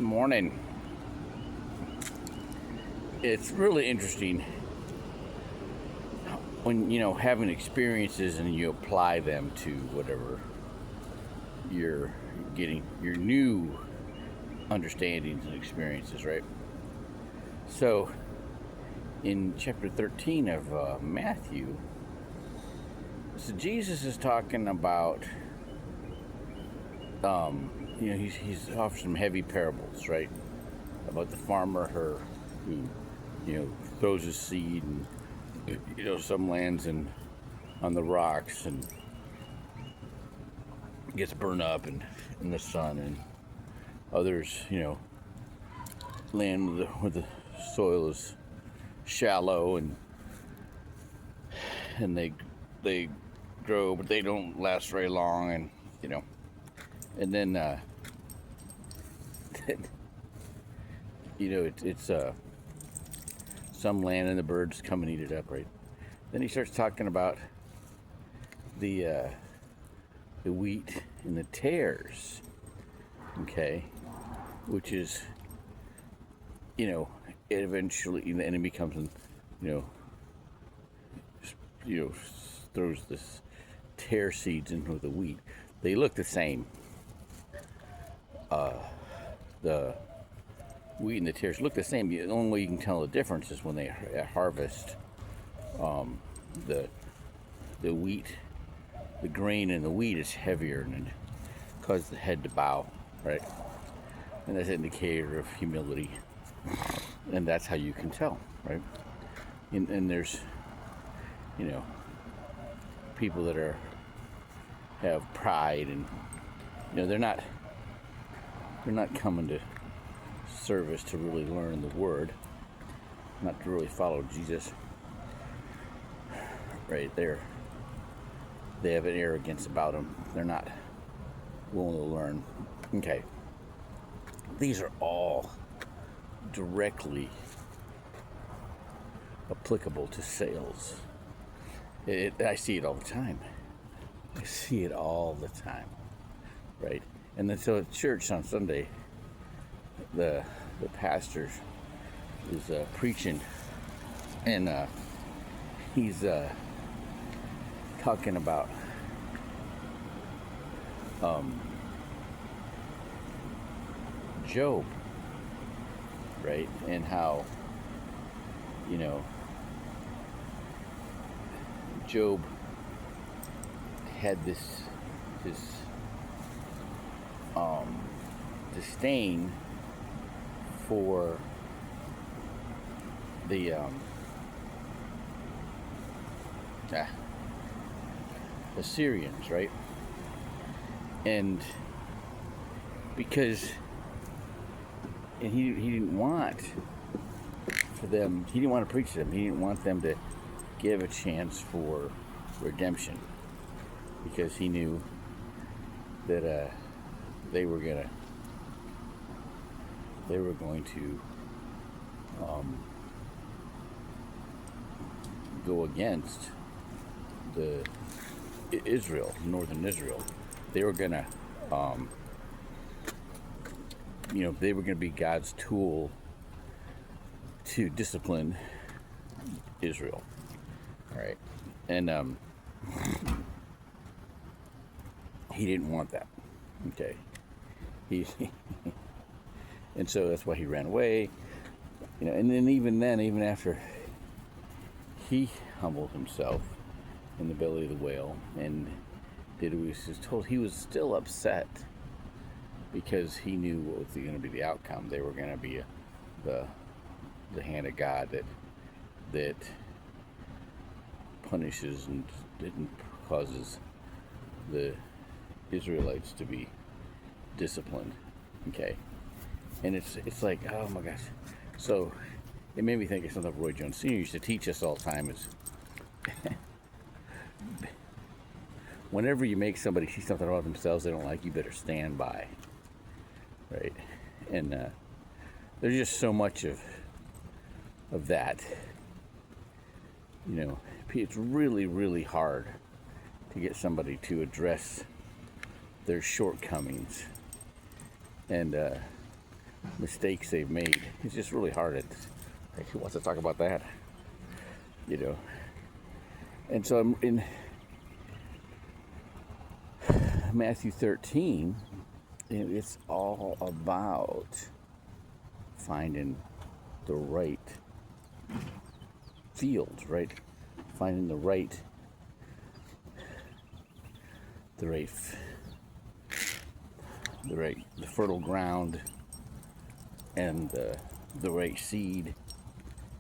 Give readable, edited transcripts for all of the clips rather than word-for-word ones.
Morning. It's really interesting when having experiences and you apply them to whatever you're getting, your new understandings and experiences, right? So, in chapter 13 of Matthew, so Jesus is talking about, he's offered some heavy parables, right? About the farmer who, throws his seed and, some lands on the rocks and gets burned up in the sun, and others, land where the soil is shallow and they grow, but they don't last very long, and then it's some land and the birds come and eat it up, right? Then he starts talking about the wheat and the tares, okay, which is, it eventually, the enemy comes and, throws this tare seeds into the wheat. They look the same. The wheat and the tares look the same. The only way you can tell the difference is when they harvest the wheat. The grain in the wheat is heavier and it causes the head to bow, right? And that's an indicator of humility. And that's how you can tell, right? And there's, people that have pride, and they're not coming to service to really learn the word, not to really follow Jesus, right? They have an arrogance about them. They're not willing to learn. Okay, these are all directly applicable to sales. I see it all the time. I see it all the time, right? And then so at church on Sunday, the pastor is preaching, and he's talking about Job, right? And how Job had this disdain for the Assyrians, right? And because he didn't want for them, he didn't want to preach to them. He didn't want them to give a chance for redemption, because he knew that they were going to go against the northern Israel. They were going to they were going to be God's tool to discipline Israel, right? And he didn't want that. Okay, and so that's why he ran away. And then even after he humbled himself in the belly of the whale and did what he was told, he was still upset, because he knew what was going to be the outcome. They were going to be the hand of God that punishes and didn't causes the Israelites to be disciplined. Okay, and it's like, oh my gosh. So it made me think of something Roy Jones Sr. used to teach us all the time: is whenever you make somebody see something about themselves they don't like, you better stand by, right? And there's just so much of that. It's really, really hard to get somebody to address their shortcomings. And mistakes they've made. It's just really hard. Like, who wants to talk about that? You know. And so I'm in Matthew 13, and it's all about finding the right fields, right? Finding the fertile ground and the right seed,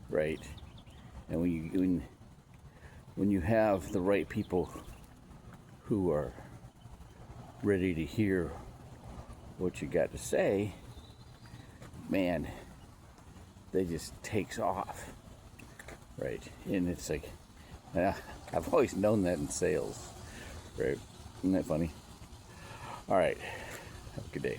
right? And when you have the right people who are ready to hear what you got to say, man, they just takes off, right? And it's like, I've always known that in sales, right? Isn't that funny? All right, have a good day.